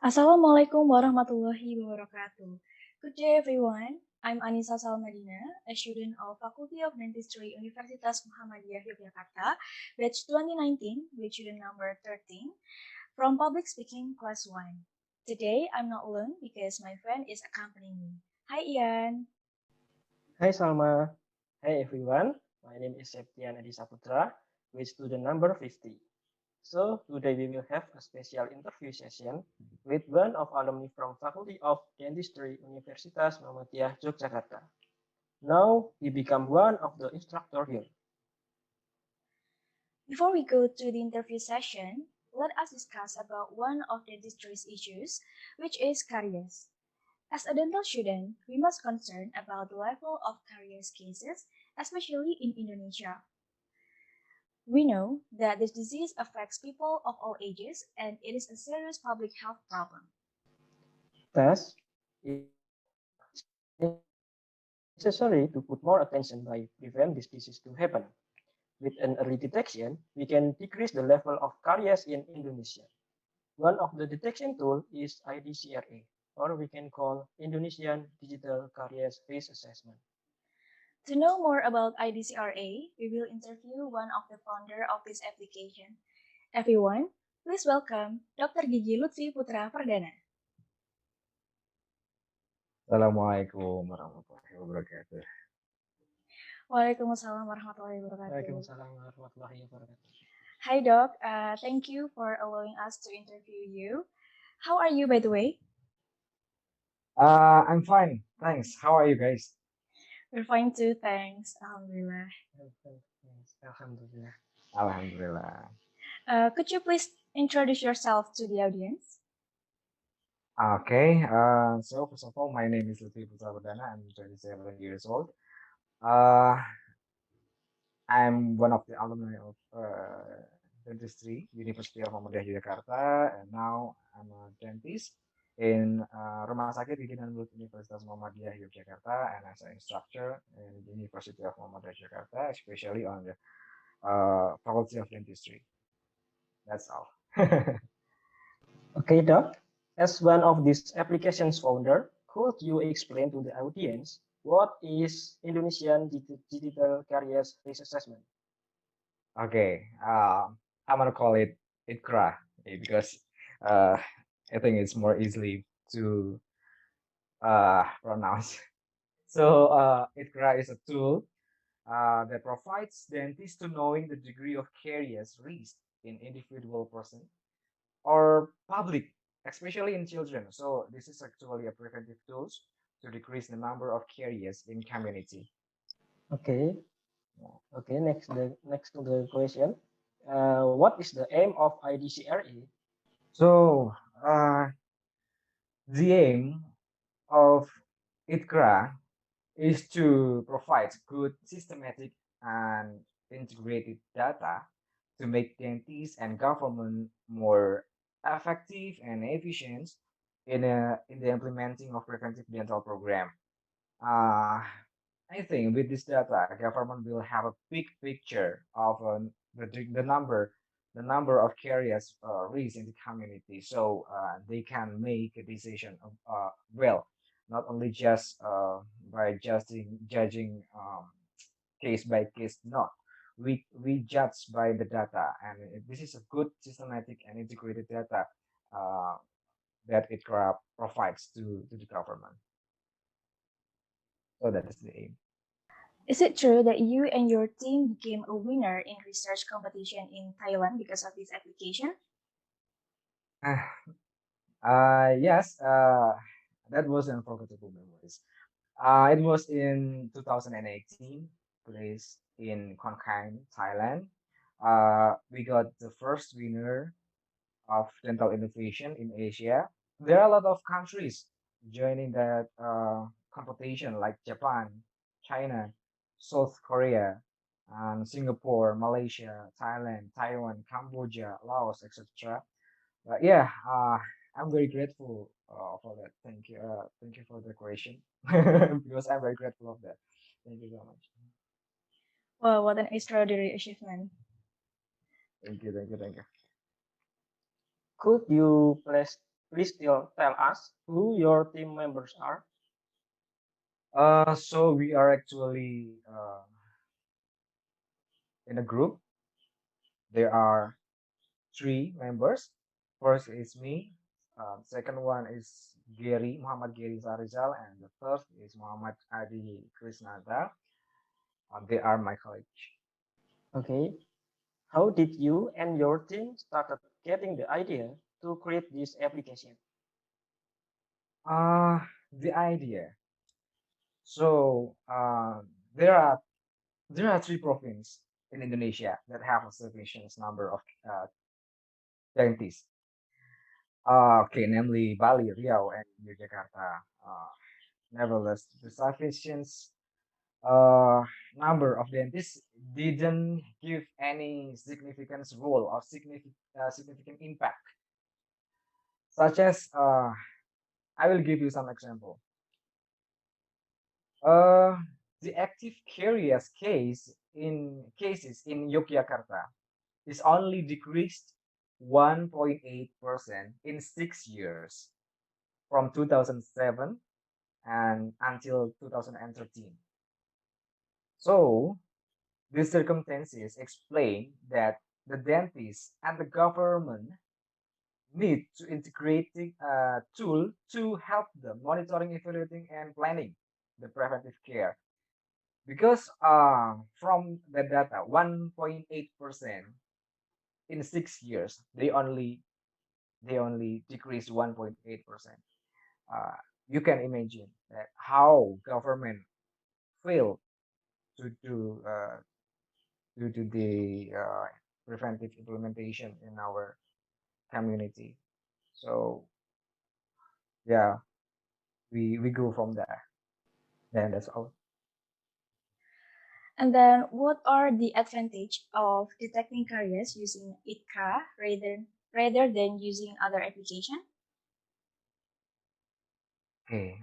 Assalamualaikum warahmatullahi wabarakatuh. Good day, everyone. I'm Annissa Salmadiena, a student of Faculty of Dentistry, Universitas Muhammadiyah Yogyakarta, batch 2019, with student number 13, from Public Speaking Class 1. Today, I'm not alone because my friend is accompanying me. Hi, Ian. Hi Salma. Hi everyone. My name is Septian Adi Saputra with student number 50. So today we will have a special interview session with one of alumni from Faculty of Dentistry Universitas Muhammadiyah Yogyakarta. Now he become one of the instructor here. Before we go to the interview session, let us discuss about one of dentistry's issues, which is caries. As a dental student, we must concern about the level of caries cases, especially in Indonesia. We know that this disease affects people of all ages and it is a serious public health problem. Thus, it is necessary to put more attention by prevent this disease to happen. With an early detection, we can decrease the level of caries in Indonesia. One of the detection tools is IDCRA, or we can call Indonesian Digital Caries Risk Assessment. To know more about IDCRA, we will interview one of the founder of this application. Everyone, please welcome Dr. Gigi Lutfi Putra Perdana. Assalamualaikum warahmatullahi wabarakatuh. Waalaikumsalam warahmatullahi wabarakatuh. Waalaikumsalam warahmatullahi wabarakatuh. Hi, Doc. Thank you for allowing us to interview you. How are you, by the way? I'm fine, thanks. How are you guys? We're fine too, thanks. Alhamdulillah. Alhamdulillah. Alhamdulillah. Could you please introduce yourself to the audience? Okay, so first of all, my name is Lutfi Putra Perdana. I'm 27 years old. I'm one of the alumni of dentistry, University of Muhammadiyah Yogyakarta, and now I'm a dentist in Rumah Sakit Gigi dan Mulut Universitas Muhammadiyah Yogyakarta, and as an instructor in the University of Muhammadiyah Yogyakarta, especially on the Faculty of Dentistry. That's all. Okay, Doc. As one of these applications founder, could you explain to the audience what is Indonesian Digital Caries Risk Assessment? Okay, I'm gonna call it IDCRA because I think it's more easily to pronounce. So IDCRA is a tool that provides dentists to knowing the degree of caries risk in individual person or public, especially in children. So this is actually a preventive tools to decrease the number of caries in community. Okay. Okay. Next to the question. What is the aim of IDCRA? So the aim of IDCRA is to provide good, systematic, and integrated data to make dentists and government more effective and efficient in the implementing of preventive dental program. Uh, I think with this data, government will have a big picture of the number of caries raised in the community, so they can make a decision of, well, not only just by judging case by case. No, we judge by the data, and this is a good systematic and integrated data uh, that it provides to the government. So that is the aim. Is it true that you and your team became a winner in research competition in Thailand because of this application? Yes, that was unforgettable memories. It was in 2018, placed in Konkan, Thailand. We got the first winner of dental innovation in Asia. There are a lot of countries joining that competition, like Japan, China, South Korea, and Singapore, Malaysia, Thailand, Taiwan, Cambodia, Laos, etc. Yeah, I'm very grateful for that. Thank you for the question because I'm very grateful of that. Thank you so much. Wow, what an extraordinary achievement. Thank you. Could you please tell us who your team members are. So we are actually in a group. There are three members. First is me. Second one is Muhammad Gary Zarizal, and the third is Muhammad Adi Krisnanda. They are my colleagues. Okay. How did you and your team started getting the idea to create this application? The idea. So there are three provinces in Indonesia that have a sufficient number of dentists. Okay, namely Bali, Riau, and Yogyakarta. Nevertheless, the sufficient uh, number of dentists didn't give any significant role or significant impact, such as I will give you some example. Uh, the active caries cases in Yogyakarta is only decreased 1.8% in 6 years from 2007 and until 2013. So these circumstances explain that the dentist and the government need to integrate a tool to help them monitoring, evaluating, and planning the preventive care. Because from the data, 1.8% in 6 years, they only decreased 1.8%. Uh, you can imagine that how government failed to do the preventive implementation in our community. So yeah, we go from there. Then that's all. And then, what are the advantage of detecting caries using IDCRA rather than using other application? Okay.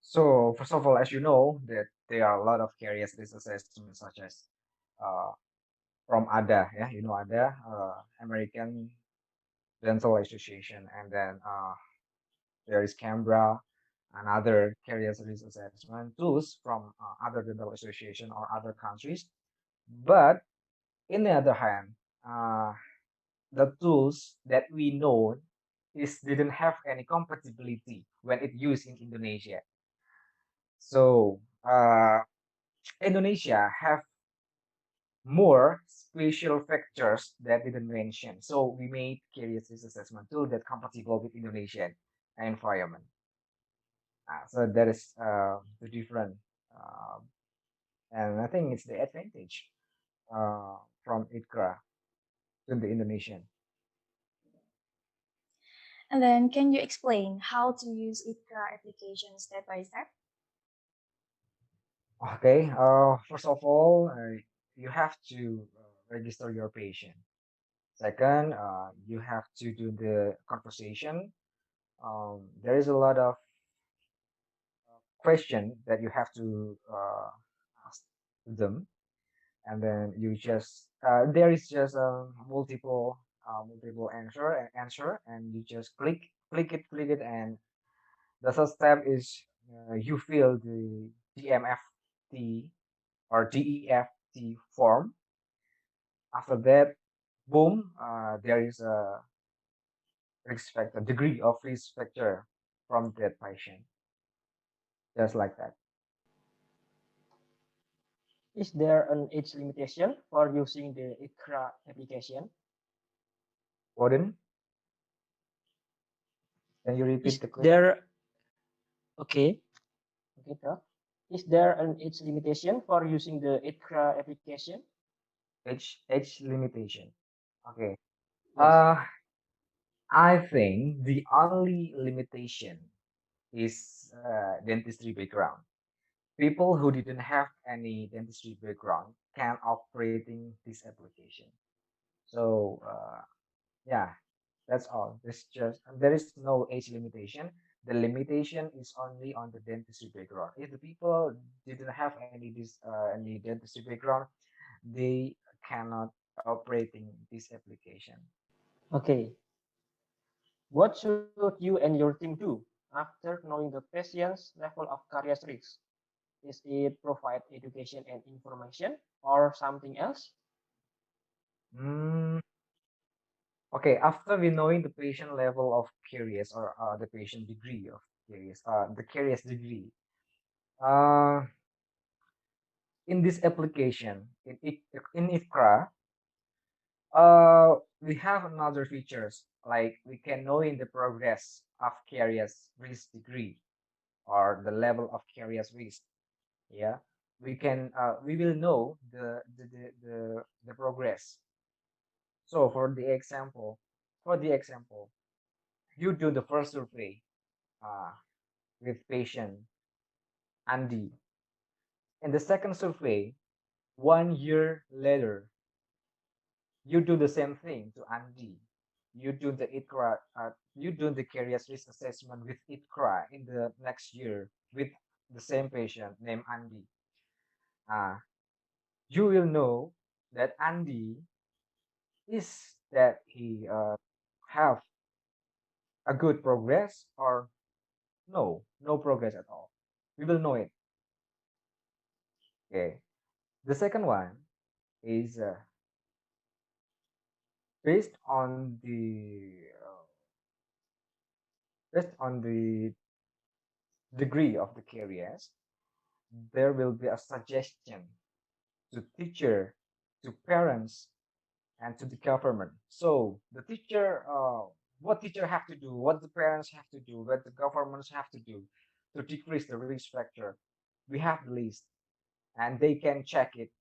So first of all, as you know, that there are a lot of careers risk assessments such as uh, from ADA, yeah, you know ADA, American Dental Association, and then there is Canberra and other careers risk assessment tools from other dental association or other countries. But in the other hand, the tools that we know is didn't have any compatibility when it used in Indonesia. So Indonesia have more spatial factors that didn't mention. So we made caries risk assessment tool that compatible with Indonesian environment. So that is the different, uh, and I think it's the advantage from IDCRA to the Indonesian. And then, can you explain how to use IDCRA application step by step? Okay, first of all, you have to register your patient. Second, you have to do the conversation. There is a lot of question that you have to ask them, and then you just there is just a multiple answer, and you just click it, and the first step is you fill the DMFT or DEFT form. After that, boom, there is a risk factor, degree of risk factor from that patient, just like that. Is there an age limitation for using the ICRA application? Warden, can you repeat Is the question? there okay? Okay, Doc. Is there an age limitation for using the ICRA application? Age limitation. Okay. Yes. Uh, I think the only limitation is dentistry background. People who didn't have any dentistry background can operating this application. So yeah, that's all. There is no age limitation. The limitation is only on the dentistry background. If the people didn't have any dentistry background, they cannot operating this application. Okay. What should you and your team do after knowing the patient's level of caries risk? Is it provide education and information or something else? Mm, okay, after we knowing the patient level of caries or the patient degree of caries, the caries degree, uh, in this application in ICRA, we have another features like we can know in the progress of caries risk degree or the level of caries risk. Yeah, we will know the progress. So for the example, you do the first survey uh, with patient Andy. In the second survey, 1 year later, you do the same thing to Andy. You do the you do the careers risk assessment with IDCRA in the next year with the same patient named Andy. Uh, you will know that Andy is that he have a good progress or no progress at all. We will know it. Okay. The second one is based on the degree of the careers. There will be a suggestion to teacher, to parents, and to the government. So the teacher, what teacher have to do, what the parents have to do, what the governments have to do to decrease the risk factor. We have the list, and they can check it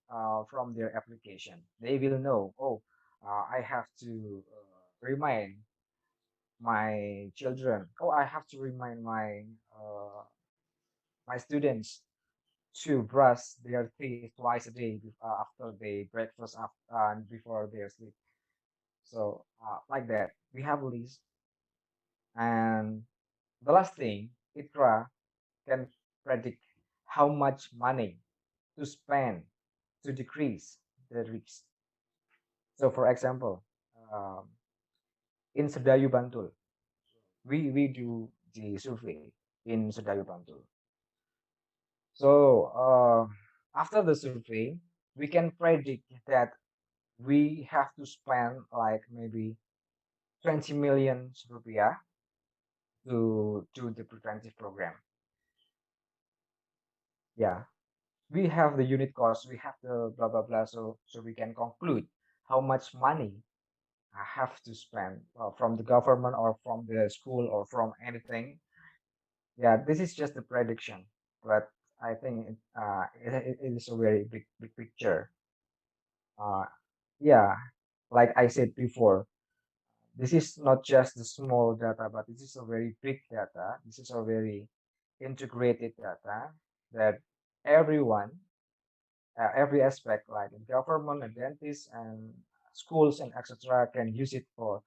from their application. They will know, oh, I have to remind my children. Oh, I have to remind my students to brush their teeth twice a day after they breakfast and before their sleep. So like that, we have a list. And the last thing, ITRA can predict how much money to spend to decrease the risk. So for example, um, in Sedayu Bantul, we do the survey in Sedayu Bantul. So after the survey, we can predict that we have to spend like maybe 20 million rupiah to do the preventive program. Yeah, we have the unit cost, we have the blah blah blah. So we can conclude how much money I have to spend from the government or from the school or from anything. Yeah, this is just the prediction, but I think it is a very big picture. Uh, yeah, like I said before, this is not just the small data, but this is a very big data. This is a very integrated data that everyone, every aspect, like in government, and dentists, and schools, and etc., can use it for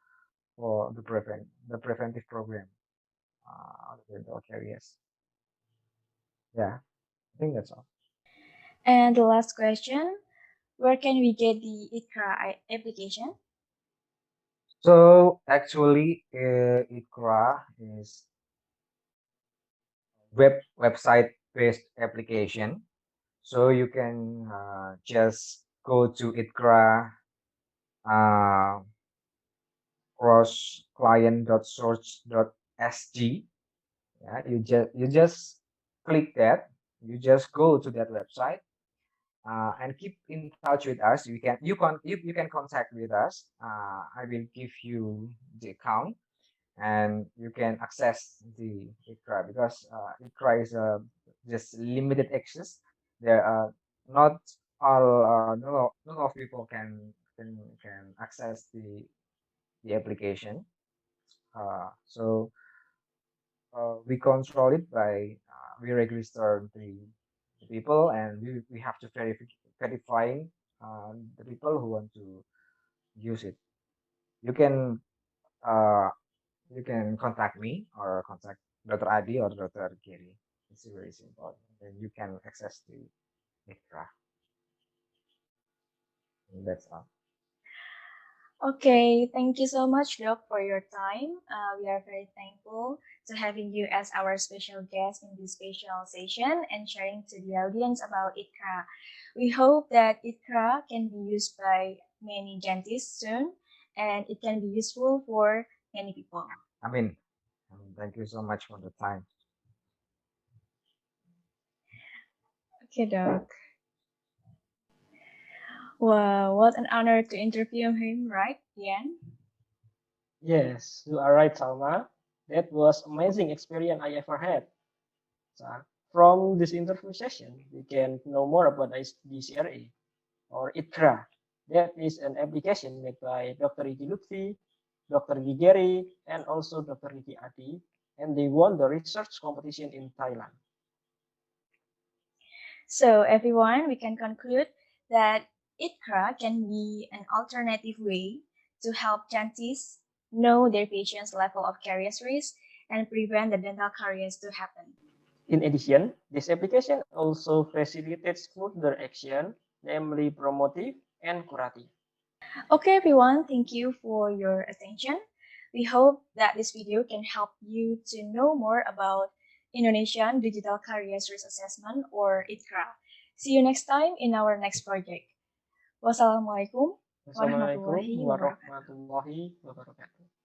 the preventive program of the dental caries. Yeah, I think that's all. And the last question, where can we get the ICRA application? So actually, ICRA is website based application. So you can just go to ICRA uh, crossclient.source.sg. Yeah, you just click that. You just go to that website and keep in touch with us. You can contact with us. I will give you the account and you can access the ICRA because ICRA is just limited access. There are not all none of people can access the application. So we control it by we register the people and we have to verifying the people who want to use it. You can uh, you can contact me or contact Dr. Adi or Dr. Giri. It's very simple. Then you can access the extra. And that's all. Okay, thank you so much, Doc, for your time. We are very thankful to having you as our special guest in this special session and sharing to the audience about IDCRA. We hope that IDCRA can be used by many dentists soon and it can be useful for many people. I mean, thank you so much for the time. Okay, Doc. Wow, what an honor to interview him, right, Ian? Yes, you are right, Salma. That was amazing experience I ever had. So, from this interview session, we can know more about IDCRA or IDCRA. That is an application made by Dr. Riki Lutfi, Dr. Gigeri, and also Dr. Riki Adi, and they won the research competition in Thailand. So, everyone, we can conclude that IDCRA can be an alternative way to help dentists know their patient's level of caries risk and prevent the dental caries to happen. In addition, this application also facilitates further action, namely promotive and curative. Okay, everyone, thank you for your attention. We hope that this video can help you to know more about Indonesian Digital Caries Risk Assessment or IDCRA. See you next time in our next project. Wassalamualaikum Wassalamualaikum warahmatullahi wabarakatuh. warahmatullahi wabarakatuh.